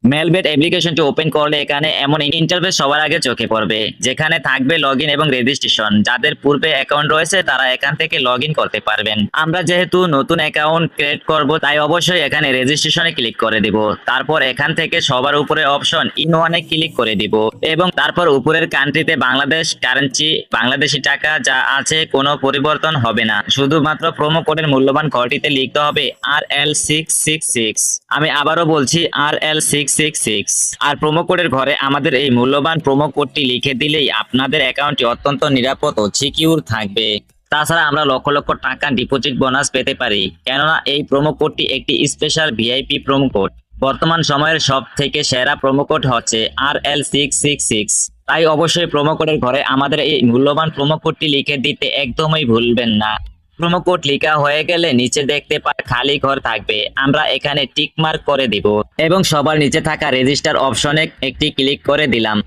Melbet অ্যাপ্লিকেশনটি open করলে এখানে এমন ইন্টারফেস সবার আগে চোখে পড়বে, যেখানে থাকবে লগইন এবং রেজিস্ট্রেশন। যাদের পূর্বে অ্যাকাউন্ট রয়েছে তারা এখান থেকে লগইন করতে পারবেন। আমরা যেহেতু নতুন অ্যাকাউন্ট ক্রিয়েট করব, তাই অবশ্যই এখানে রেজিস্ট্রেশনে ক্লিক করে দিব। তারপর এখান থেকে সবার উপরে অপশন ইন ওয়ানে ক্লিক করে দিব এবং তারপর উপরের কান্ট্রিতে বাংলাদেশ কারেন্সি, বাংলাদেশি টাকা যা আছে কোনো পরিবর্তন হবে না। শুধুমাত্র প্রোমো কোডের মূল্যবান ঘরটিতে লিখতে হবে RL666। আমি আবারও বলছি RL666। আর প্রোমো কোডের ঘরে আমাদের এই মূল্যবান প্রোমো কোডটি লিখে দিলেই আপনাদের অ্যাকাউন্টটি অত্যন্ত নিরাপদ ও সিকিউর থাকবে। তাছাড়া আমরা লক্ষ লক্ষ টাকা ডিপোজিট বোনাস পেতে পারি, কেননা এই প্রোমো কোডটি একটি স্পেশাল ভিআইপি প্রোমো কোড। বর্তমান সময়ের সব থেকে সেরা প্রোমো কোড হচ্ছে RL666। তাই অবশ্যই প্রোমো কোডের ঘরে আমাদের এই মূল্যবান প্রোমো কোডটি লিখে দিতে একদমই ভুলবেন না। প্রোমো কোড লেখা হয়ে গেলে নিচে দেখতে পাই খালি ঘর থাকবে, আমরা এখানে টিক মার্ক করে দিব এবং সবার নিচে থাকা রেজিস্টার অপশনে একটি ক্লিক করে দিলাম।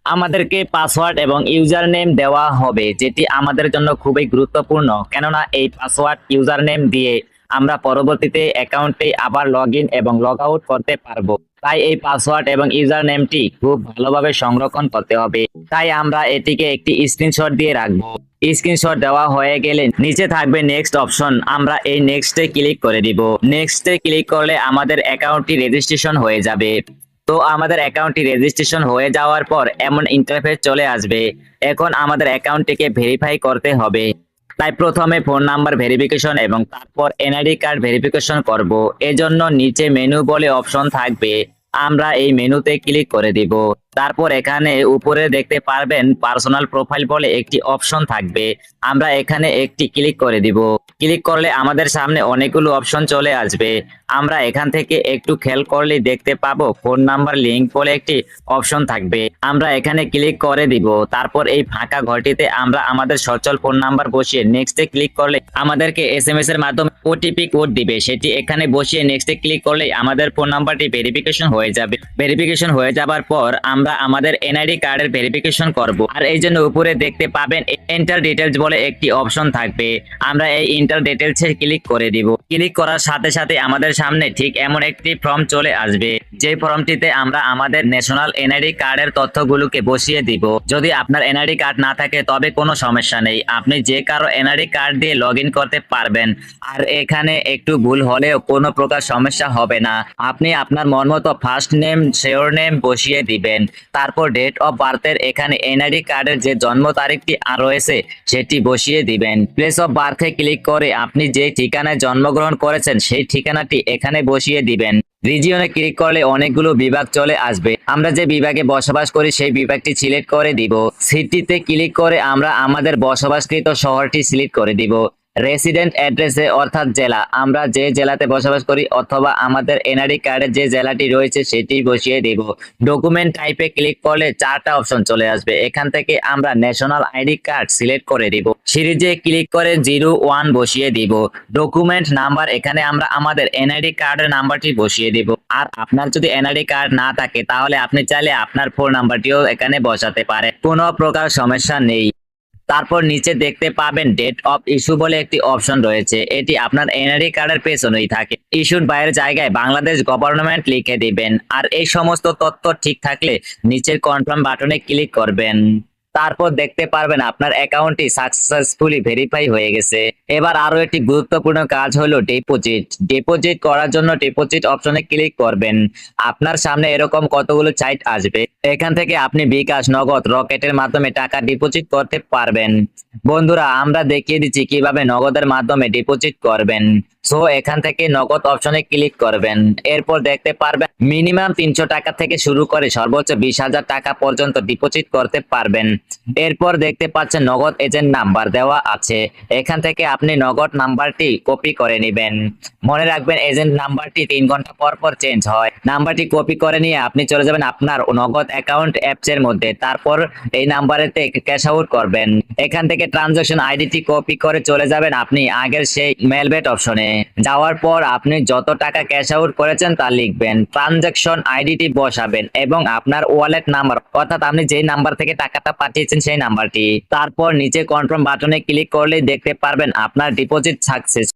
আমাদেরকে পাসওয়ার্ড এবং ইউজার নেম দেওয়া হবে, যেটি আমাদের জন্য খুবই গুরুত্বপূর্ণ, কেননা এই পাসওয়ার্ড ইউজার নেম দিয়ে আমরা পরবর্তীতে অ্যাকাউন্টে আবার লগ ইন এবং লগ আউট করতে পারবো। তাই এই পাসওয়ার্ড এবং ইউজার নেমটি খুব ভালোভাবে সংরক্ষণ করতে হবে। তাই আমরা এটিকে একটি স্ক্রিনশট দিয়ে রাখবো। স্ক্রিনশট দেওয়া হয়ে গেলে নিচে থাকবে নেক্সট অপশন, আমরা এই নেক্সটে ক্লিক করে দিব। নেক্সটে ক্লিক করলে আমাদের অ্যাকাউন্টটি রেজিস্ট্রেশন হয়ে যাবে। তো আমাদের অ্যাকাউন্টটি রেজিস্ট্রেশন হয়ে যাওয়ার পর এমন ইন্টারফেস চলে আসবে। এখন আমাদের অ্যাকাউন্টটিকে ভেরিফাই করতে হবে। তাই প্রথমে ফোন নাম্বার ভেরিফিকেশন এবং তারপর এনআইডি কার্ড ভেরিফিকেশন করব। এজন্য নিচে মেনু বলে অপশন থাকবে, আমরা এই মেনুতে ক্লিক করে দিব। তারপর এখানে উপরে দেখতে পারবেন পার্সোনাল প্রোফাইল বলে একটি অপশন থাকবে, আমরা এখানে একটি ক্লিক করে দিব। ক্লিক করলে আমাদের সামনে অনেকগুলো অপশন চলে আসবে। আমরা এখান থেকে একটু খেয়াল করলে দেখতে পাবো ফোন নাম্বার লিংক বলে একটি অপশন থাকবে, আমরা এখানে ক্লিক করে দিব। তারপর এই ফাঁকা ঘরটিতে আমরা আমাদের সচল ফোন নাম্বার বসিয়ে নেক্সটে ক্লিক করলে আমাদেরকে এসএমএস এর মাধ্যমে ওটিপি কোড দিবে, সেটি এখানে বসিয়ে নেক্সটে ক্লিক করলে আমাদের ফোন নাম্বারটি ভেরিফিকেশন হয়ে যাবে। ভেরিফিকেশন হয়ে যাবার পর আমরা আমাদের এনআইডি কার্ডের ভেরিফিকেশন করব। আর এই জন্য উপরে দেখতে পাবেন এন্টার ডিটেলস বলে একটি অপশন থাকবে, আমরা এই এন্টার ডিটেলসে ক্লিক করে দিব। ক্লিক করার সাথে সাথে আমাদের সামনে ঠিক এমন একটি ফর্ম চলে আসবে, যে ফর্মটিতে আমরা আমাদের ন্যাশনাল এনআইডি কার্ডের তথ্যগুলোকে বসিয়ে দিব। যদি আপনার এনআইডি কার্ড না থাকে তবে কোনো সমস্যা নেই, আপনি যে কারো এনআইডি কার্ড দিয়ে লগ ইন করতে পারবেন। আর এখানে একটু ভুল হলেও কোনো প্রকার সমস্যা হবে না। আপনি আপনার মন মতো ফার্স্ট নেম শিওর নেম বসিয়ে দিবেন। তারপর ডেট অফ বার্থের এখানে এনআইডি কার্ডের যে জন্ম তারিখটি রয়েছে সেটি বসিয়ে দিবেন। প্লেস অফ বার্থে ক্লিক করে আপনি যে ঠিকানায় জন্মগ্রহণ করেছেন সেই ঠিকানাটি এখানে বসিয়ে দিবেন। রিজিয়নে ক্লিক করলে অনেকগুলো বিভাগ চলে আসবে, আমরা যে বিভাগে বসবাস করি সেই বিভাগটি সিলেক্ট করে দিব। সিটিতে ক্লিক করে আমরা আমাদের বসবাসকৃত শহরটি সিলেক্ট করে দিব। রেসিডেন্ট অ্যাড্রেসে অর্থাৎ জেলা, আমরা যে জেলাতে বসবাস করি অথবা আমাদের এনআইডি কার্ডে যে জেলাটি রয়েছে সেটি বসিয়ে দেব। ডকুমেন্ট টাইপে ক্লিক করলে চারটা অপশন চলে আসবে, এখান থেকে আমরা ন্যাশনাল আইডি কার্ড সিলেক্ট করে দিব। সিরিজে ক্লিক করে 01 বসিয়ে দিব। ডকুমেন্ট নাম্বার, এখানে আমরা আমাদের এনআইডি কার্ডের নাম্বারটি বসিয়ে দিব। আর আপনার যদি এনআইডি কার্ড না থাকে তাহলে আপনি চাইলে আপনার ফোন নাম্বারটিও এখানে বসাতে পারেন, কোনো প্রকার সমস্যা নেই। তারপর নিচে দেখতে পাবেন ডেট অফ ইস্যু বলে একটি অপশন রয়েছে, এটি আপনার এনআইডি কার্ডের পেছনেই থাকে। ইস্যুর বাইরের জায়গায় বাংলাদেশ গভর্নমেন্ট লিখে দিবেন। আর এই সমস্ত তথ্য ঠিক থাকলে নিচের কনফার্ম বাটনে ক্লিক করবেন। তারপর দেখতে পারবেন আপনার অ্যাকাউন্টটি সাকসেসফুলি ভেরিফাই হয়ে গেছে। এবার আরো একটি গুরুত্বপূর্ণ কাজ হলো ডিপোজিট। ডিপোজিট করার জন্য ডিপোজিট অপশনে ক্লিক করবেন। আপনার সামনে এরকম কতগুলো সাইট আসবে, এখান থেকে আপনি বিকাশ, নগদ, রকেটের মাধ্যমে টাকা ডিপোজিট করতে পারবেন। বন্ধুরা, আমরা দেখিয়ে দিচ্ছি কিভাবে নগদের মাধ্যমে ডিপোজিট করবেন। সো এখান থেকে নগদ অপশনে ক্লিক করবেন। এরপর দেখতে পারবেন মিনিমাম 300 টাকা থেকে শুরু করে সর্বোচ্চ 20,000 টাকা পর্যন্ত ডিপোজিট করতে পারবেন। এরপর দেখতে পাচ্ছেন নগদ এজেন্ট নাম্বার দেওয়া আছে, এখান থেকে আপনি নগদ নাম্বারটি কপি করে নেবেন। মনে রাখবেন এজেন্ট নাম্বারটি 3 ঘন্টা পর পর চেঞ্জ হয়। নাম্বারটি কপি করে নিয়ে আপনি চলে যাবেন আপনার নগদ অ্যাকাউন্ট অ্যাপস এর মধ্যে, তারপর এই নাম্বারেতে ক্যাশ আউট করবেন। এখান থেকে ট্রানজাকশন আইডিটি কপি করে চলে যাবেন আপনি আগের সেই মেলবেট অপশনে। যাওয়ার পর আপনি যত টাকা ক্যাশ আউট করেছেন তা লিখবেন, ট্রানজাকশন আইডিটি বসাবেন এবং আপনার ওয়ালেট নাম্বার অর্থাৎ আপনি যেই নাম্বার থেকে টাকাটা পাঠিয়েছেন সেই নাম্বারটি। তারপর নিচে কনফার্ম বাটনে ক্লিক করলে দেখতে পারবেন আপনার ডিপোজিট সাকসেস।